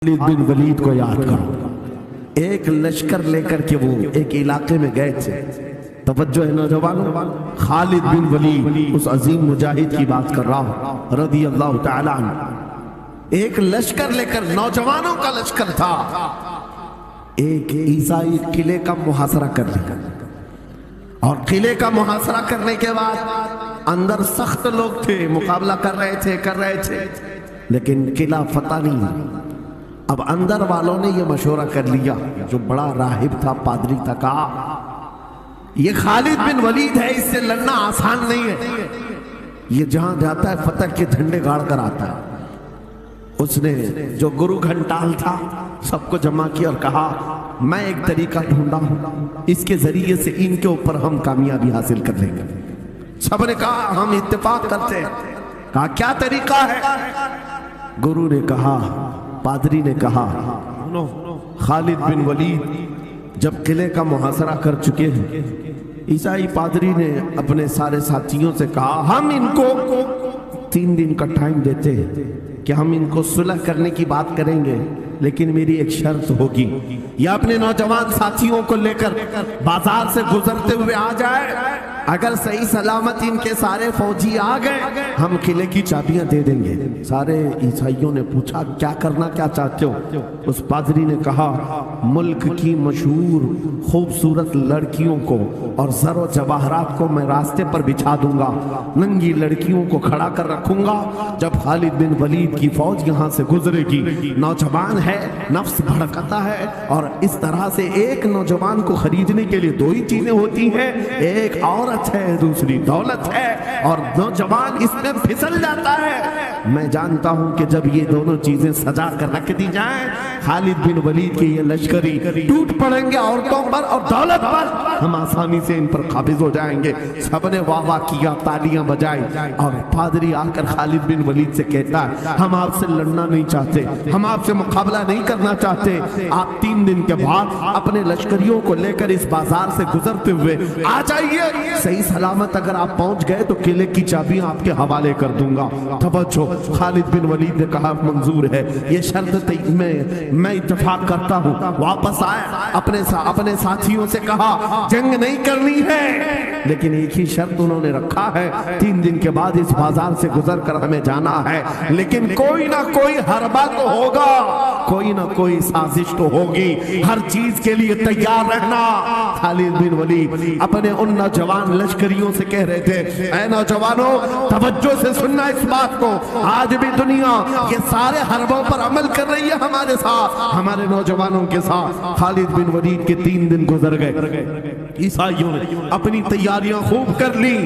خالد بن ولید کو یاد کرو. ایک لشکر لے کر کے وہ ایک علاقے میں گئے تھے. توجہ ہے نوجوانوں، خالد بن ولید اس عظیم مجاہد کی بات کر رہا ہوں رضی اللہ تعالی عنہ. ایک لشکر لے کر، نوجوانوں کا لشکر تھا. ایک عیسائی قلعے کا محاصرہ کر لیا، اور قلعے کا محاصرہ کرنے کے بعد اندر سخت لوگ تھے، مقابلہ کر رہے تھے لیکن قلعہ فتح نہیں. اب اندر والوں نے یہ مشورہ کر لیا، جو بڑا راہب تھا، پادری تھا، کہا یہ خالد بن ولید ہے، اس سے لڑنا آسان نہیں ہے. یہ جہاں جاتا ہے فتح کے جھنڈے گاڑ کر آتا ہے. اس نے جو گرو گھنٹال تھا سب کو جمع کیا اور کہا میں ایک طریقہ ڈھونڈا ہوں، اس کے ذریعے سے ان کے اوپر ہم کامیابی حاصل کر لیں گے. سب نے کہا ہم اتفاق کرتے ہیں. کہا کیا طریقہ ہے؟ گرو نے کہا، پادری نے کہا خالد بن ولید جب قلعے کا محاصرہ کر چکے ہیں، عیسائی پادری نے اپنے سارے ساتھیوں سے کہا ہم ان کو 3 دن کا ٹائم دیتے ہیں کہ ہم ان کو صلح کرنے کی بات کریں گے، لیکن میری ایک شرط ہوگی. یہ اپنے نوجوان ساتھیوں کو لے کر بازار سے گزرتے ہوئے آ جائے، اگر صحیح سلامت ان کے سارے فوجی آ گئے ہم قلعے کی چابیاں دے دیں گے. سارے عیسائیوں نے پوچھا کیا کرنا کیا چاہتے ہو؟ اس پادری نے کہا ملک کی مشہور خوبصورت لڑکیوں کو اور زر و جواہرات کو میں راستے پر بچھا دوں گا، ننگی لڑکیوں کو کھڑا کر رکھوں گا. جب خالد بن ولید کی فوج یہاں سے گزرے گی، نوجوان ہے، نفس بھڑکتا ہے، اور اس طرح سے ایک نوجوان کو خریدنے کے لیے 2 ہی چیزیں ہوتی ہیں، ایک عورت ہے، دوسری دولت ہے، اور نوجوان اس میں پھسل جاتا ہے. میں جانتا ہوں کہ جب یہ دونوں چیزیں سجا کر رکھ دی جائیں، خالد بن ولید کے یہ لشکری ٹوٹ پڑیں گے عورتوں پر اور دولت پر، ہم آسانی سے ان پر قابض ہو جائیں گے. سب نے واہ واہ کیا، تالیاں بجائی، اور پادری آ کر خالد بن ولید سے کہتا ہے ہم آپ سے لڑنا نہیں چاہتے، ہم آپ سے مقابلہ نہیں کرنا چاہتے. آپ 3 دن کے بعد اپنے لشکریوں کو لے کر اس بازار سے گزرتے ہوئے آ جائیے، صحیح سلامت اگر آپ پہنچ گئے تو قلعے کی چابیاں آپ کے حوالے کر دوں گا. توجہ، خالد بن ولید نے کہا منظور ہے، یہ شرط میں اتفاق کرتا ہوں. واپس آئے، اپنے ساتھیوں سے کہا جنگ نہیں کرنی ہے، لیکن ایک ہی شرط انہوں نے رکھا ہے، 3 دن کے بعد اس بازار سے گزر کر ہمیں جانا ہے، لیکن کوئی نہ کوئی حربہ تو ہوگا، کوئی نہ کوئی سازش تو ہوگی، ہر چیز کے لیے تیار رہنا. خالد بن ولید اپنے ان نوجوان لشکریوں سے کہہ رہے تھے اے نوجوانوں توجہ سے سننا اس بات کو، آج بھی دنیا یہ سارے حربوں پر عمل کر رہی ہے ہمارے ساتھ، ہمارے نوجوانوں کے ساتھ. خالد بن ولید کے 3 دن گزر گئے، عیسائیوں نے اپنی تیاریاں خوب کر لی.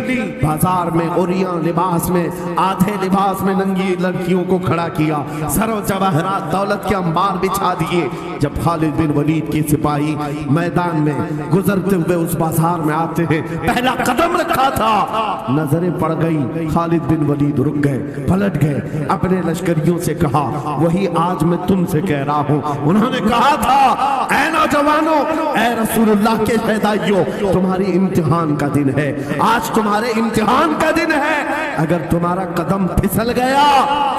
بازار میں اوریاں لباس میں، آدھے لباس میں ننگی لڑکیوں کو کھڑا کیا، سر و جواہرات دولت کے انبار بچھا دیے. جب خالد بن ولید کے سپاہی میدان میں گزرتے ہوئے اس بازار میں آتے ہیں، پہلا قدم رکھا تھا، نظریں پڑ گئی، خالد بن ولید رک گئے، پلٹ گئے، اپنے لشکریوں سے کہا وہی آج میں تم سے کہہ رہا ہوں. انہوں نے کہا تھا اے نوجوانوں، اے رسول اللہ کے شہدائیوں، تمہاری امتحان کا دن ہے، آج تمہارے امتحان کا دن ہے. اگر تمہارا قدم پھسل گیا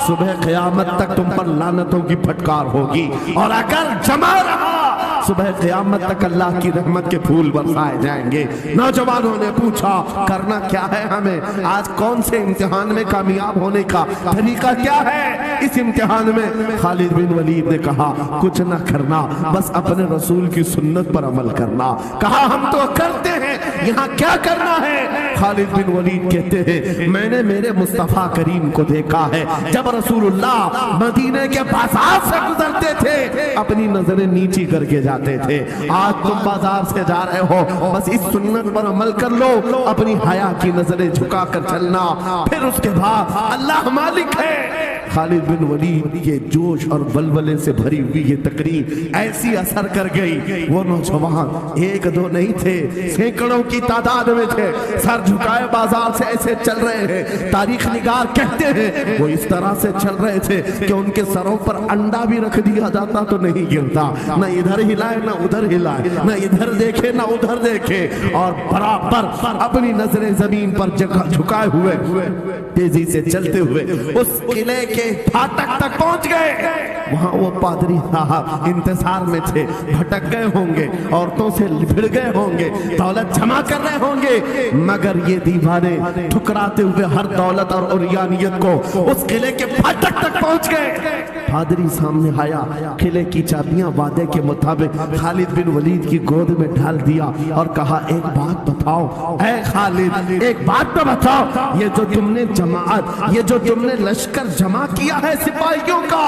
صبح قیامت تک تم پر لعنتوں کی پھٹکار ہوگی، اور اگر جمع رہا صبح قیامت تک اللہ کی رحمت کے پھول برسائے جائیں گے. نوجوانوں نے پوچھا کرنا کیا ہے ہمیں، آج کون سے امتحان میں کامیاب ہونے کا طریقہ کیا ہے اس امتحان میں؟ خالد بن ولید نے کہا کچھ نہ کرنا، بس اپنے رسول کی سنت پر عمل کرنا. کہا ہم تو کرتے ہیں، یہاں کیا کرنا ہے؟ خالد بن ولید کہتے ہیں میں نے میرے مصطفیٰ کریم کو دیکھا ہے، جب رسول اللہ مدینے کے بازار سے گزرتے تھے اپنی نظریں نیچی کر کے جاتے تھے. آج تم بازار سے جا رہے ہو، بس اس سنت پر عمل کر لو، اپنی حیا کی نظریں جھکا کر چلنا، پھر اس کے بعد اللہ مالک ہے. خالد بن ولید کے جوش اور ولولے سے بھری ہوئی یہ تقریر ایسی اثر کر گئی، وہ نوجوان 1-2 نہیں تھے، سینکڑوں کی تعداد میں تھے، سر جھکائے بازار سے ایسے چل رہے ہیں. تاریخ نگار کہتے ہیں وہ اس طرح سے چل رہے تھے کہ ان کے سروں پر انڈا بھی رکھ دیا جاتا تو نہیں گر करता, न इधर हिलाए न उधर हिलाए, न इधर देखे न उधर देखे, और बराबर अपनी नजरें जमीन पर झुकाए हुए तेजी से चलते हुए उस किले के फाटक तक पहुंच गए। वहां वो पादरी साहब इंतजार में थे, भटक गए होंगे, औरतों से भिड़ गए होंगे, दौलत जमा कर रहे होंगे, मगर ये दीवाने ठुकराते हुए हर दौलत और उरियानियत को उस किले के फाटक तक पहुंच गए। पादरी सामने आया, किले की चाबियां वादे के मुताबिक खालिद बिन वलीद की गोद में डाल दिया और कहा, एक बात बताओ ऐ खालिद, एक बात तो बताओ, ये जो तुमने जमात, ये जो तुमने लश्कर जमा किया है सिपाहियों का,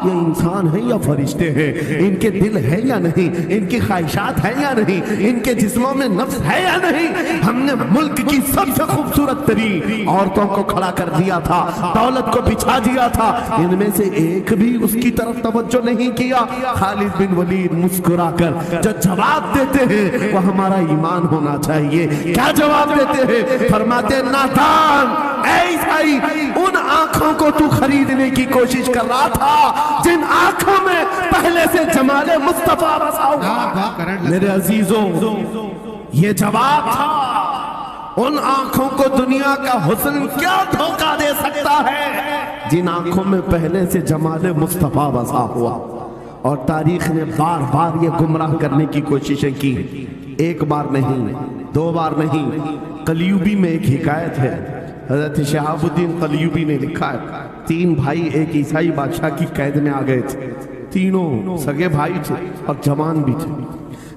ये इंसान है या फरिश्ते हैं? इनके दिल है या नहीं? इनकी ख्वाहिशात है या नहीं? इनके जिस्मों में नफ्स है या नहीं? हमने मुल्क की सबसे खूबसूरत तरीन औरतों को खड़ा कर दिया था, दौलत को बिछा दिया था, इनमें से एक भी उसकी तरफ तवज्जो नहीं किया। खालिद बिन वलीद मुस्कुराकर जो जवाब देते हैं वो हमारा ईमान होना चाहिए। क्या जवाब देते हैं? फरमाते, नादान, ऐसा ही उन आंखों को तू खरीदने की कोशिश कर रहा था जिन आंखों में पहले से जमाले मुस्तफा बसा हुआ। मेरे अजीजों, ये जवाब था। उन आंखों को दुनिया का हुस्न क्या धोखा दे सकता है जिन आंखों में पहले से जमाले मुस्तफा बसा हुआ। और तारीख ने बार बार ये गुमराह करने की कोशिशें की, एक बार नहीं, दो बार नहीं। कलयुबी में एक हिकायत है, हजरत शहाबुद्दीन कलयुबी ने लिखा है, 3 भाई एक ईसाई बादशाह की कैद में आ गए थे। तीनों सगे भाई थे और जवान भी थे।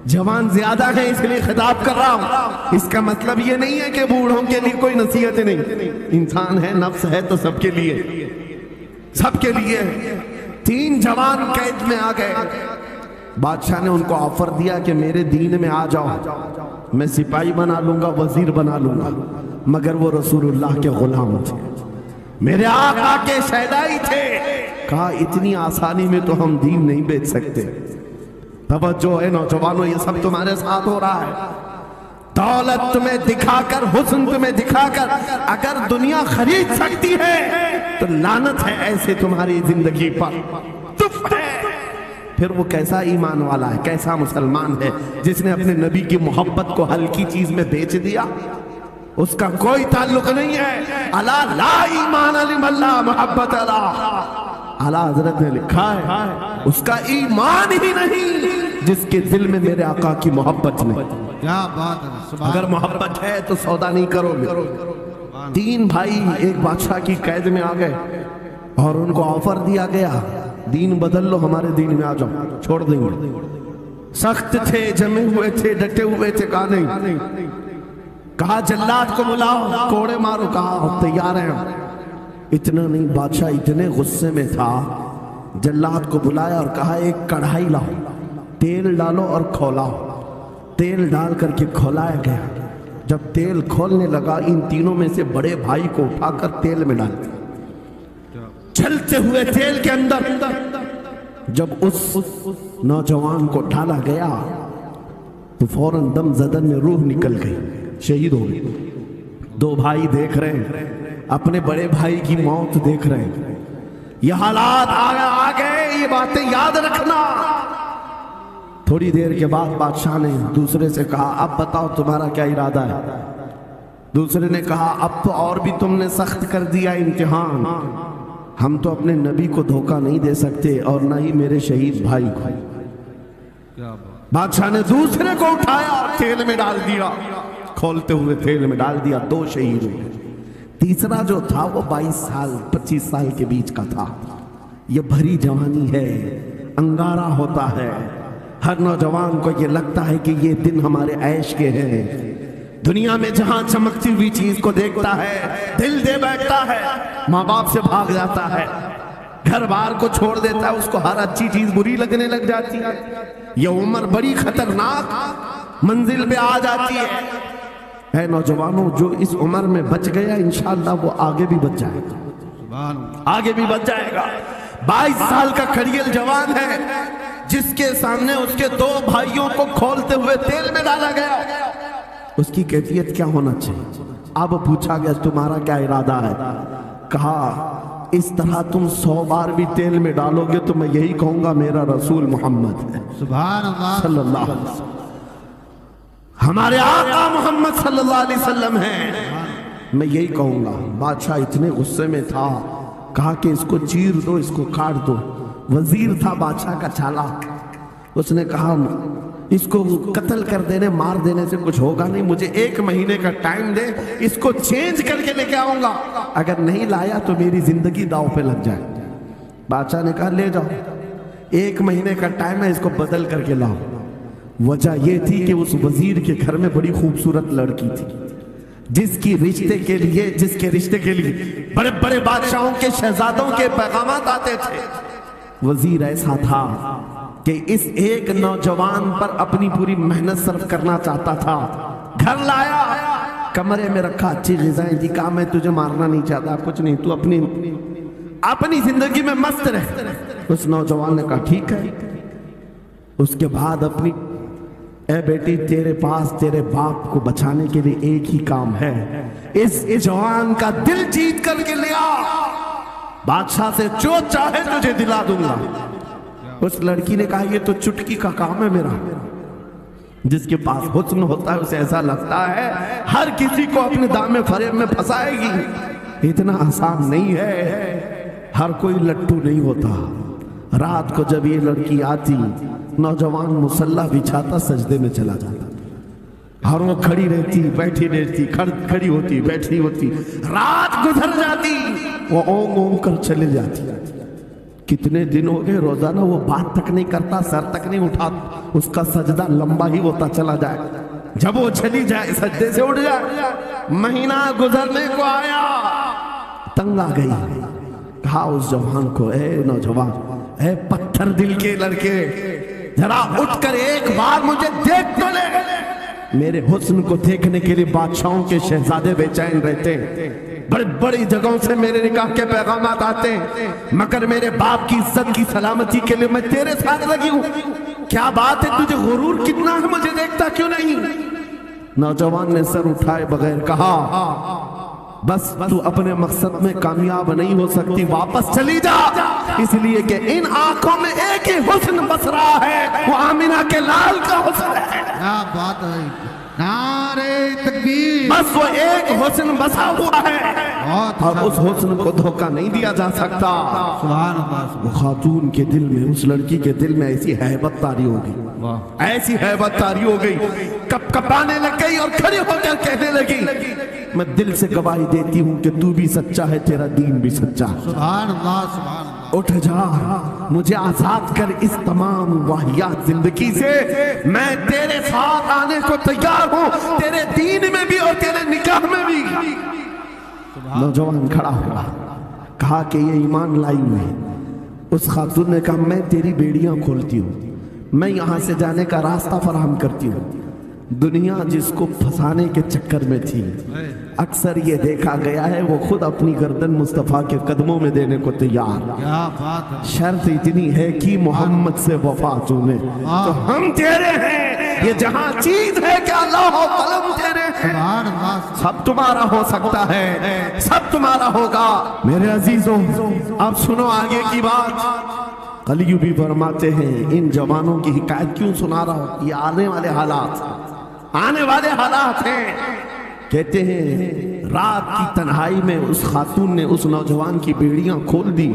जवान ज्यादा है इसलिए खिताब कर रहा हूं, इसका मतलब ये नहीं है कि बूढ़ों के लिए कोई नसीहत नहीं। इंसान है, नफ्स है, तो सबके लिए, सबके लिए। 3 जवान कैद में आ गए। बादशाह ने उनको ऑफर दिया कि मेरे दीन में आ जाओ, मैं सिपाही बना लूंगा, वजीर बना लूंगा, मगर वो रसूलुल्लाह के गुलाम थे, मेरे आका के शहदाई थे। कहा, इतनी आसानी में तो हम दीन नहीं बेच सकते। तवज्जो है नौजवानों, ये सब तुम्हारे साथ हो रहा है। दौलत तुम्हें दिखाकर, हुस्न तुम्हें दिखाकर अगर दुनिया खरीद सकती है तो लानत है ऐसे तुम्हारी जिंदगी पर। तुफ है। फिर वो कैसा ईमान वाला है, कैसा मुसलमान है जिसने अपने नबी की मोहब्बत को हल्की चीज में बेच दिया? उसका कोई ताल्लुक नहीं है। अला ला ईमान लिमल्ला मोहब्बत अला। आला हजरत ने लिखा है, उसका ईमान ही नहीं जिसके दिल में मेरे आका की मोहब्बत नहीं। क्या बात है। अगर मोहब्बत है तो सौदा नहीं करोगे। 3 भाई एक बादशाह की कैद में आ गए और उनको ऑफर दिया गया, दीन बदल लो, हमारे दीन में आ जाओ, छोड़ देंगे। सख्त थे, जमे हुए थे, डटे हुए थे। कहा नहीं। कहा जल्लाद को बुलाओ, कोड़े मारो। कहा तैयार हैं। इतना नहीं, बादशाह इतने गुस्से में था, जल्लाद को बुलाया और कहा, एक कढ़ाई लाओ, तेल डालो और खौलाओ। तेल डाल करके खौलाया गया। जब तेल खोलने लगा, इन तीनों में से बड़े भाई को उठाकर तेल में डाल दिया। चलते हुए तेल के अंदर जब उस नौजवान को डाला गया तो फौरन दम जदन में रूह निकल गई, शहीद हो गए। 2 भाई देख रहे हैं, अपने बड़े भाई की मौत देख रहे हैं। ये हालात आ गए, ये बातें याद रखना। थोड़ी देर के बाद बादशाह ने दूसरे से कहा, अब बताओ तुम्हारा क्या इरादा है? दूसरे ने कहा, अब तो और भी तुमने सख्त कर दिया इम्तिहान, हम तो अपने नबी को धोखा नहीं दे सकते और न ही मेरे शहीद भाई को। बादशाह ने दूसरे को उठाया, तेल में डाल दिया, खोलते हुए तेल में डाल दिया। 2 शहीद हुए। तीसरा जो था वो 22 साल 25 साल के बीच का था। ये भरी जवानी है, अंगारा होता है। हर नौजवान को ये लगता है कि ये दिन हमारे ऐश के हैं। दुनिया में जहां चमकती हुई चीज को देखता है, दिल दे बैठता है, माँ बाप से भाग जाता है, घर बार को छोड़ देता है, उसको हर अच्छी चीज बुरी लगने लग जाती है। ये उम्र बड़ी खतरनाक मंजिल पे आ जाती है नौजवानों, जो इस उम्र में बच गया इंशाअल्लाह वो आगे भी बच जाएगा, आगे भी बच जाएगा। 22 साल का खड़ियल जवान है जिसके सामने उसके 2 भाइयों को खोलते हुए तेल में डाला गया। उसकी कैफियत क्या होना चाहिए? अब पूछा गया तुम्हारा क्या इरादा है? कहा इस तरह तुम 100 बार भी तेल में डालोगे तो मैं यही कहूंगा मेरा रसूल मोहम्मद है सुभान अल्लाह सल्लल्लाहु अलैहि वसल्लम, हमारे आका मोहम्मद सल्लल्लाहु अलैहि वसल्लम हैं, मैं यही कहूंगा। बादशाह इतने गुस्से में था, कहा कि इसको चीर दो, इसको काट दो। वजीर था बादशाह का चालाक, उसने कहा इसको कत्ल कर देने, मार देने से कुछ होगा नहीं, मुझे 1 महीने का टाइम दे, इसको चेंज करके लेके आऊंगा, अगर नहीं लाया तो मेरी जिंदगी दांव पे लग जाए। बादशाह ने कहा ले जाओ, 1 महीने का टाइम है, इसको बदल करके लाओ। वजह यह थी कि उस वजीर के घर में बड़ी खूबसूरत लड़की थी, जिसके रिश्ते के लिए बड़े बड़े बादशाहों के शहजादों के पैगामात आते थे। वजीर ऐसा था कि इस एक नौजवान पर अपनी पूरी मेहनत सर्फ करना चाहता था। घर लाया, कमरे में रखा, अच्छी ग़िज़ाएं दी, कहा मैं तुझे मारना नहीं चाहता, कुछ नहीं, तू अपनी जिंदगी में मस्त रह। उस नौजवान ने कहा ठीक है। उसके बाद अपनी, ए बेटी तेरे पास तेरे बाप को बचाने के लिए एक ही काम है, इस जवान का दिल जीत करके ले आ, बादशाह से जो चाहे तुझे दिला दूंगा। उस लड़की ने कहा ये तो चुटकी का काम है मेरा। जिसके पास हुस्न होता है उसे ऐसा लगता है हर किसी को अपने दामे फरेब में फंसाएगी। इतना आसान नहीं है, हर कोई लट्टू नहीं होता। रात को जब ये लड़की आती, नौजवान मुसल्ला बिछाता, सजदे में चला जाता, और वो खड़ी रहती, बैठी रहती, खड़ी होती, बैठी होती, रात गुजर जाती, वो ओंग ओंग कर चले जाती। कितने दिन हो गए, रोजाना वो बात तक नहीं करता, सर तक नहीं उठाता, उसका सजदा लंबा ही होता चला जाए। जब वो चली जाए सजदे से उठ जाए। महीना गुजरने को आया, तंग आ गई, कहा उस जवान को, ए नौजवान, ए पत्थर दिल के लड़के, जरा उठकर एक बार मुझे देख तो ले। मेरे हुस्न को देखने के लिए बादशाहों के शहजादे बेचैन रहते हैं, बड़ी बड़ी जगहों से मेरे निकाह के पैगामात आते हैं, मगर मेरे बाप की इज्जत की सलामती के लिए मैं तेरे साथ लगी हूं। क्या बात है, तुझे गुरूर कितना है, मुझे देखता क्यों नहीं? नौजवान ने सर उठाए बगैर कहा, बस तू अपने मकसद में कामयाब नहीं हो सकती, वापस चली जा, इसलिए कि इन आंखों में एक ही हुस्न बस रहा है, वो आमिना के लाल का हुस्न है। क्या बात है, नारे तकबीर, बस वो एक हुस्न बसा हुआ है, और उस हुस्न को धोखा नहीं दिया जा सकता। सुभान अल्लाह। वो खातून के दिल में, उस लड़की के दिल में ऐसी हैबत तारी हो गई, ऐसी हैबत तारी हो गई, कपकपाने लग गई और खड़ी होकर कहने लगी, मैं दिल से गवाही देती हूँ कि तू भी सच्चा है, तेरा दीन भी सच्चा। सुभान अल्लाह, सुभान अल्लाह। उठ जा, मुझे आजाद कर इस तमाम वाहियात जिंदगी से, मैं तेरे साथ आने को तैयार हूँ, तेरे दीन में भी और तेरे निकाह में भी। नौजवान खड़ा हुआ, कहा कि ये ईमान लाई हुई। उस खातून ने कहा मैं तेरी बेड़ियां खोलती हूँ, मैं यहाँ से जाने का रास्ता फराहम करती हूँ। दुनिया जिसको फंसाने के चक्कर में थी, अक्सर ये देखा गया है वो खुद अपनी गर्दन मुस्तफा के कदमों में देने को तैयार। क्या बात है। शर्त इतनी है कि मोहम्मद से वफा तूने, तो हम तेरे हैं, ये जहां चीज है कि अल्लाह हो कलम तेरे हैं, सुभान अल्लाह। सब तुम्हारा हो सकता है, सब तुम्हारा होगा। मेरे अजीजों, अब सुनो आगे की बात। कलियू भी फरमाते हैं, इन जवानों की हिकायत क्यों सुना रहा हूं, ये आने वाले हालात हैं। कहते हैं रात की तन्हाई में उस खातून ने उस नौजवान की बेड़ियां खोल दी,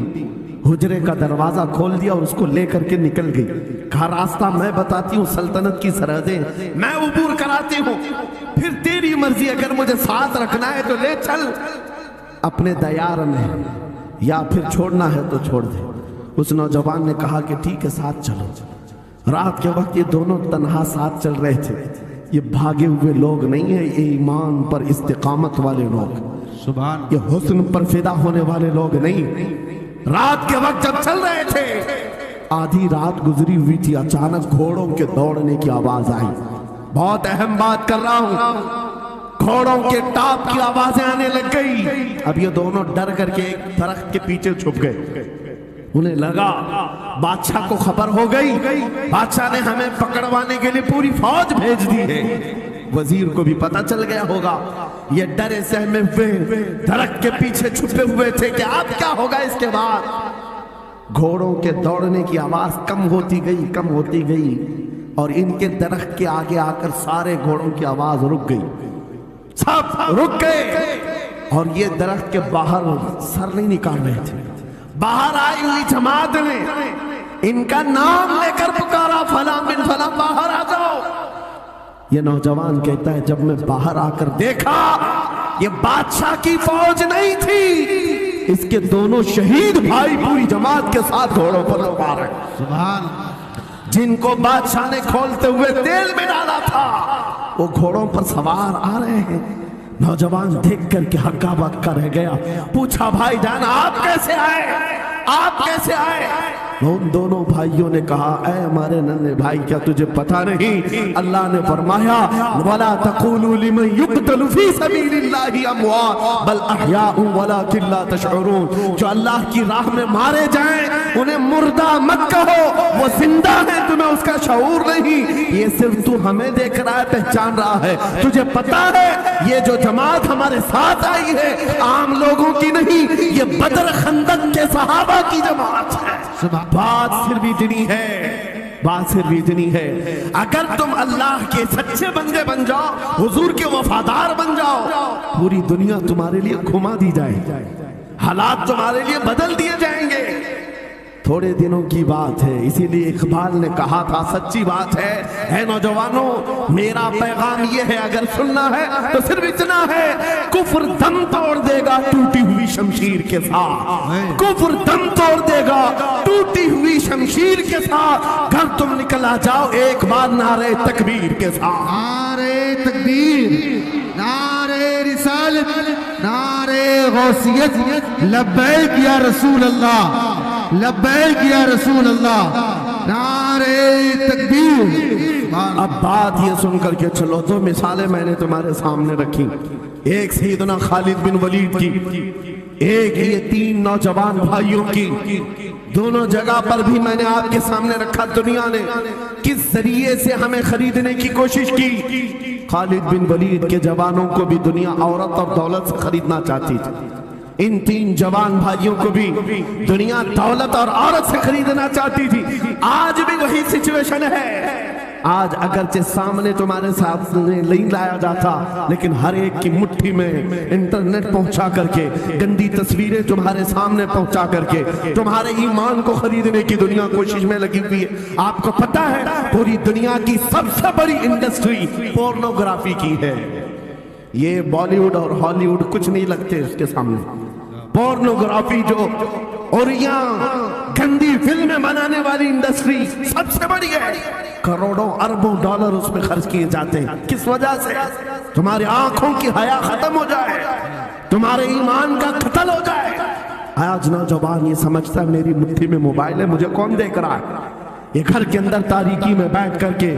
हुजरे का दरवाजा खोल दिया और उसको लेकर के निकल गई। कहा रास्ता मैं बताती हूँ, सल्तनत की सरहदें मैं उबूर कराती हूँ, फिर तेरी मर्जी, अगर मुझे साथ रखना है तो ले चल अपने दयार में, या फिर छोड़ना है तो छोड़ दे। उस नौजवान ने कहा कि ठीक है साथ चलो। रात के वक्त ये दोनों तन्हा साथ चल रहे थे। ये भागे हुए लोग नहीं है, ये ईमान पर इस्तिकामत वाले लोग, सुभान, ये हुस्न पर फिदा होने वाले लोग नहीं। रात के वक्त जब चल रहे थे, आधी रात गुजरी हुई थी, अचानक घोड़ों के दौड़ने की आवाज आई। बहुत अहम बात कर रहा हूं, घोड़ों के टाप की आवाजें आने लग गई। अब ये दोनों डर करके एक दरख्त के पीछे छुप गए। उन्हें लगा बादशाह को खबर हो गई, बादशाह ने हमें पकड़वाने के लिए पूरी फौज भेज दी है। वजीर को भी पता चल गया होगा। ये डरे सहमे हुए दरख्त के पीछे छुपे हुए थे कि अब क्या होगा इसके बाद। घोड़ों के दौड़ने की आवाज कम होती गई और इनके दरख्त के आगे आकर सारे घोड़ों की आवाज रुक गई, सब रुक गए। और ये दरख्त के बाहर सर नहीं निकाल रहे थे। बाहर आई हुई जमात ने इनका नाम लेकर पुकारा, फला बिन फला बाहर आ जाओ। ये नौजवान कहता है जब मैं बाहर आकर देखा ये बादशाह की फौज नहीं थी, इसके दोनों शहीद भाई पूरी जमात के साथ घोड़ों पर सवार हैं। सुभान, जिनको बादशाह ने खोलते हुए तेल में डाला था वो घोड़ों पर सवार आ रहे हैं। नौजवान देख करके हक्का बक्का रह गया। पूछा भाईजान आप कैसे आए? उन दोनों भाइयों ने कहा ऐ हमारे नन्हे भाई क्या तुझे पता नहीं अल्लाह ने फरमाया वला तक़ूलू लिमन युक़तलु फी सबीलिल्लाहि अमवात बल अहयाउ वलाकिन ला तशऊरून। जो अल्लाह की राह में मारे जाएं उन्हें मुर्दा मत कहो, वो जिंदा है, तुम्हें उसका शऊर नहीं। ये सिर्फ तू हमें देख रहा है, पहचान रहा है। तुझे पता है ये जो जमात हमारे साथ आई है आम लोगों की नहीं, ये बदर खंदक के सहाबा की जमात है। बात सिर्फ इतनी है, अगर तुम अल्लाह के सच्चे बंदे बन जाओ, हुजूर के वफादार बन जाओ, पूरी दुनिया तुम्हारे लिए घुमा दी जाए, हालात तुम्हारे लिए बदल दिए जाएंगे। थोड़े दिनों की बात है, इसीलिए इकबाल ने कहा था सच्ची बात है नौजवानों मेरा पैगाम ये है अगर सुनना है तो सिर्फ इतना है, कुफ्र दम तोड़ देगा टूटी हुई शमशीर के साथ, कुफ्र दम तोड़ देगा टूटी हुई शमशीर के साथ। घर तुम निकल आ जाओ एक बार नारे तकबीर के साथ। नारे तकबीर, नारे रिसालत, नारे गौसियत, लब्बैक या रसूल अल्लाह, लब्बैक या रसूल अल्लाह, नारे तकबीर। अब बात ये सुनकर के चलो, दो मिसालें मैंने तुम्हारे सामने रखी, एक सैयदना खालिद बिन वलीद की, एक ये तीन नौजवान भाइयों की। दोनों जगह पर भी मैंने आपके सामने रखा दुनिया ने किस जरिए से हमें खरीदने की कोशिश की। खालिद बिन वलीद के जवानों को भी दुनिया औरत और दौलत से खरीदना चाहती थी, इन तीन जवान भाइयों को भी दुनिया दौलत और औरत से खरीदना चाहती थी। आज भी वही सिचुएशन है। आज अगरचे सामने तुम्हारे साथ नहीं लाया जाता, लेकिन हर एक की मुट्ठी में इंटरनेट पहुंचा करके, गंदी तस्वीरें तुम्हारे सामने पहुंचा करके तुम्हारे ईमान को खरीदने की दुनिया कोशिश में लगी हुई है। आपको पता है पूरी दुनिया की सबसे बड़ी इंडस्ट्री पोर्नोग्राफी की है। ये बॉलीवुड और हॉलीवुड कुछ नहीं लगते उसके सामने। पोर्नोग्राफी जो और यहाँ गंदी फिल्में बनाने वाली इंडस्ट्री सबसे बड़ी है, करोड़ों अरबों डॉलर उसमें खर्च किए जाते हैं। किस वजह से? तुम्हारी आंखों की हया खत्म हो जाए, तुम्हारे ईमान का कत्ल हो जाए। आज नौजवान ये समझता है मेरी मुट्ठी में मोबाइल है, मुझे कौन देख रहा है। ये घर के अंदर तारीकी में बैठ करके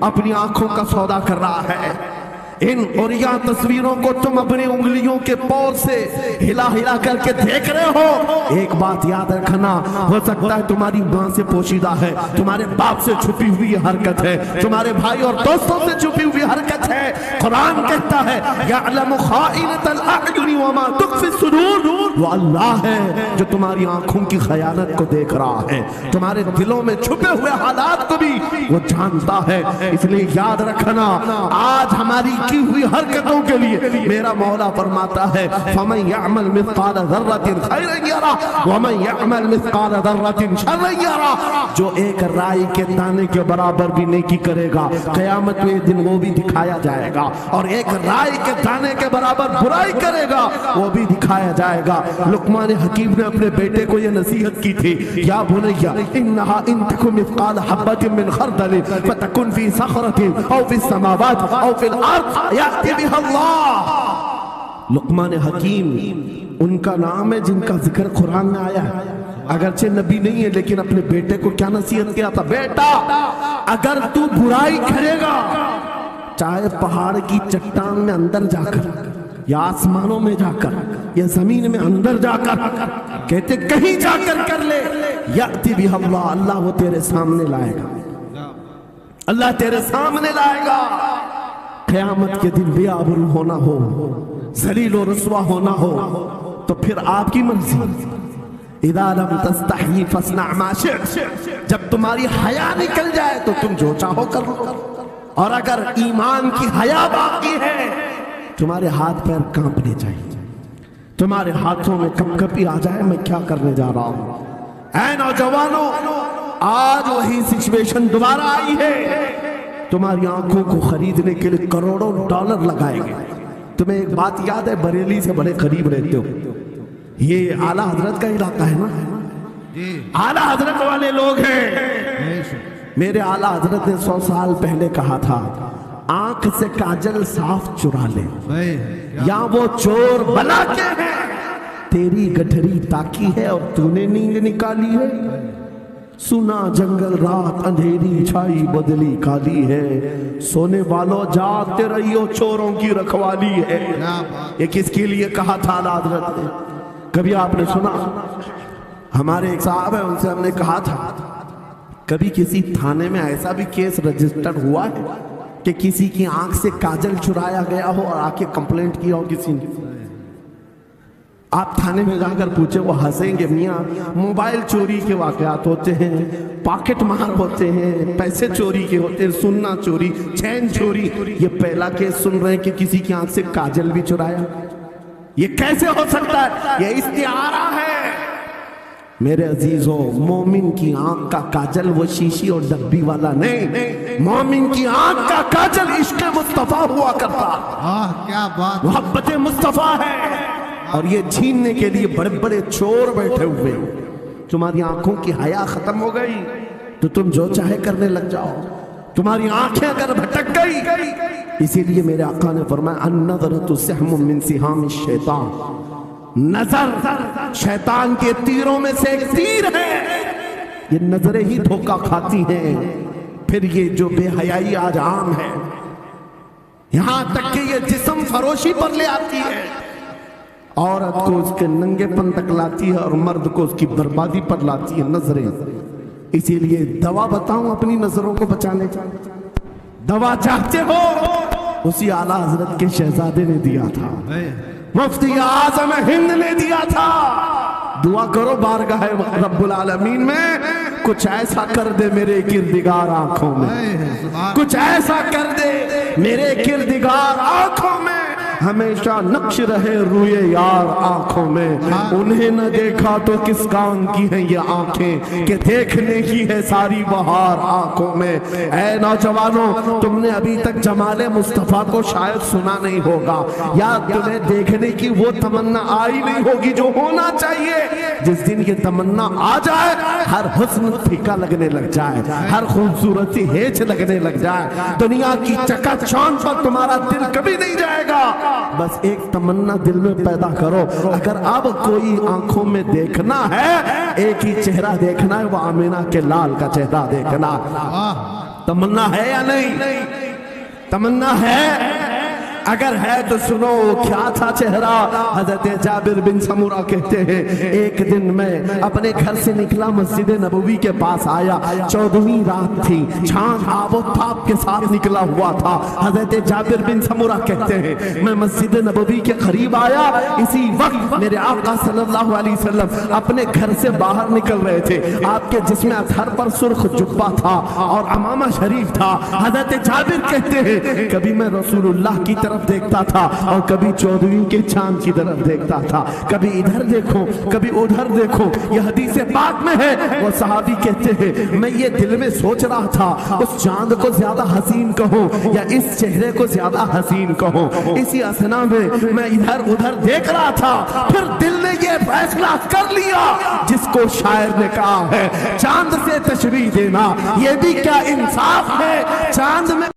अपनी आंखों का सौदा कर रहा है। इन और यह तस्वीरों को तुम अपनी उंगलियों के पौर से हिला हिला करके देख रहे हो। एक बात याद रखना, हो सकता है तुम्हारी मां से पोशीदा है, तुम्हारे बाप से छुपी हुई हरकत है, तुम्हारे भाई और दोस्तों से छुपी हुई हरकत है। कुरान कहता है यअलमु खाइनतल अअयुनि वमा तुख्फी सुदूर, वो अल्लाह है जो तुम्हारी आंखों की खयानत को देख रहा है, तुम्हारे दिलों में छुपे हुए हालात को भी वो जानता है। इसलिए याद रखना, आज हमारी की हुई हरकतों के लिए मेरा मौला फरमाता है फमन यअमल मिस्काल ज़र्रतिन खैरन यरा वमन यअमल मिस्काल ज़र्रतिन शर्रन यरा। जो एक राई के दाने के बराबर भी नेकी करेगा क़यामत में दिन वो भी दिखाया जाएगा, और एक राई के दाने के बराबर बुराई करेगा वो भी दिखाया जाएगा। लुक़मान हकीम ने अपने बेटे को ये नसीहत की थी, या बुनय्या इन्नहा इन तकु मिस्काल हब्बतिन मिन खर्दलिन फतकुन फी सखरतिन औ फिस समावात औ फिल अर्द याति बिहा अल्लाह। लुक़मान हकीम उनका नाम है जिनका जिक्र कुरान में आया है, अगरचे नबी नहीं है, लेकिन अपने बेटे को क्या नसीहत किया था, बेटा अगर तू बुराई करेगा चाहे पहाड़ की चट्टान में अंदर जाकर या आसमानों में जाकर या जमीन में अंदर जाकर, कहते कहीं जाकर कर ले, याति बिहा अल्लाह, अल्लाह वो तेरे सामने लाएगा, अल्लाह तेरे सामने लाएगा। क़यामत के दिन बेआबरू होना हो, ज़लील और रुस्वा होना हो, तो फिर आपकी मर्जी। इज़ा लम तस्तही फस्ना मा शि'त, जब तुम्हारी हया निकल जाए तो तुम जो चाहो कर लो। और अगर ईमान की हया बाकी है, तुम्हारे हाथ पैर कांपने चाहिए, तुम्हारे हाथों में कपकपी आ जाए मैं क्या करने जा रहा हूं। ऐ नौजवानों, आज वही सिचुएशन दोबारा आई है। तुम्हारी आंखों को खरीदने के लिए करोड़ों डॉलर लगाएंगे। तुम्हें एक बात याद है, बरेली से बड़े करीब रहते हो, ये आला हजरत का इलाका है ना, आला हजरत वाले लोग हैं। मेरे आला हजरत ने 100 साल पहले कहा था, आंख से काजल साफ चुरा ले, या वो चोर बला के है, तेरी गठरी ताकी है और तूने नींद निकाली है। सुना जंगल रात अंधेरी छाई बदली काली है, सोने वालों जागते रहियो चोरों की रखवाली है। ये किसके लिए कहा था आला हजरत ने? कभी आपने सुना? हमारे एक साहब है, उनसे हमने कहा था, कभी किसी थाने में ऐसा भी केस रजिस्टर हुआ है कि किसी की आंख से काजल चुराया गया हो और आके कंप्लेंट किया हो किसी ने? आप थाने में जाकर पूछे, वो हंसेंगे। मियाँ, मोबाइल चोरी के वाकयात होते हैं, पॉकेट मार होते हैं, पैसे चोरी के होते हैं, सुन्ना चोरी, चैन चोरी। ये पहला केस सुन रहे हैं कि किसी की आंख से काजल भी चुराया। ये कैसे हो सकता है? ये इस्तिआरा है। मेरे अजीजों, मोमिन की आंख का काजल वो शीशी और डब्बी वाला नहीं, मोमिन की आंख का काजल इश्क मुस्तफा हुआ करता। क्या बात, मोहब्बत मुस्तफा है। और ये छीनने के लिए बड़े बड़े चोर बैठे हुए। तुम्हारी आंखों की हया खत्म हो गई तो तुम जो चाहे करने लग जाओ। तुम्हारी आंखें अगर भटक गई, इसीलिए मेरे आका ने फरमाया, अन्नज़रतु सहमुम मिन सिहामिश शैतान, नजर शैतान के तीरों में से एक तीर है। ये नजरें ही धोखा खाती हैं। फिर ये जो बेहयाई आज आम है, यहां तक कि ये जिस्म फरोशी पर ले आती है, औरत को उसके नंगेपन तक लाती है और मर्द को उसकी बर्बादी पर लाती है नजरें। इसीलिए दवा बताऊं अपनी नजरों को बचाने का? दवा चाहते हो? उसी आला हजरत के शहजादे ने दिया था, मुफ्ती आजम हिंद ने दिया था। दुआ करो बारगाह रब्बुल आलमीन में, कुछ ऐसा कर दे मेरे किरदिगार आंखों में, कुछ ऐसा कर दे मेरे किरदिगार आंखों में, हमेशा नक्श रहे रूए यार आंखों में। उन्हें न देखा तो किस काम की है ये आंखें, कि देखने की है सारी बहार आंखों में। ऐ नौजवानों, तुमने अभी तक जमाले मुस्तफा को शायद सुना नहीं होगा, या तुम्हें देखने की वो तमन्ना आई नहीं होगी जो होना चाहिए। जिस दिन ये तमन्ना आ जाए, हर हुस्न फीका लगने लग जाए, हर खूबसूरती हेच लगने लग जाए, दुनिया की चकाचौंध पर तुम्हारा दिल कभी नहीं जाएगा। बस एक तमन्ना दिल में पैदा करो, अगर अब कोई आंखों में देखना है, एक ही चेहरा देखना है, वो आमिना के लाल का चेहरा देखना। तमन्ना है या नहीं? तमन्ना है? अगर है तो सुनो, क्या था चेहरा? हजरत जाबिर बिन समूरा कहते हैं, एक दिन मैं अपने घर से निकला, मस्जिद नबवी के पास आया, 14वीं रात थी, चांद आबोताब के साथ निकला हुआ था। हजरत जाबिर बिन समूरा कहते हैं, मैं मस्जिद नबवी के करीब आया, इसी वक्त मेरे आका सल्लल्लाहु अलैहि वसल्लम अपने घर से बाहर निकल रहे थे। आपके जिस्म अतहर पर सुर्ख जुब्बा था और अमामा शरीफ था। हजरत जाबिर कहते हैं, कभी मैं रसूलुल्लाह की तरफ देखता था और कभी 14वीं के चांद की तरफ देखता था, कभी इधर देखो कभी उधर देखो। यह हदीस पाक में है। वो सहाबी कहते हैं, मैं ये दिल में सोच रहा था, उस चांद को ज्यादा हसीन कहो या इस चेहरे को ज्यादा हसीन कहो। इसी असना में मैं इधर उधर देख रहा था, फिर दिल ने ये फैसला कर लिया, जिसको शायर ने कहा है, चांद से तशबीह देना ये भी क्या इंसाफ है। चांद में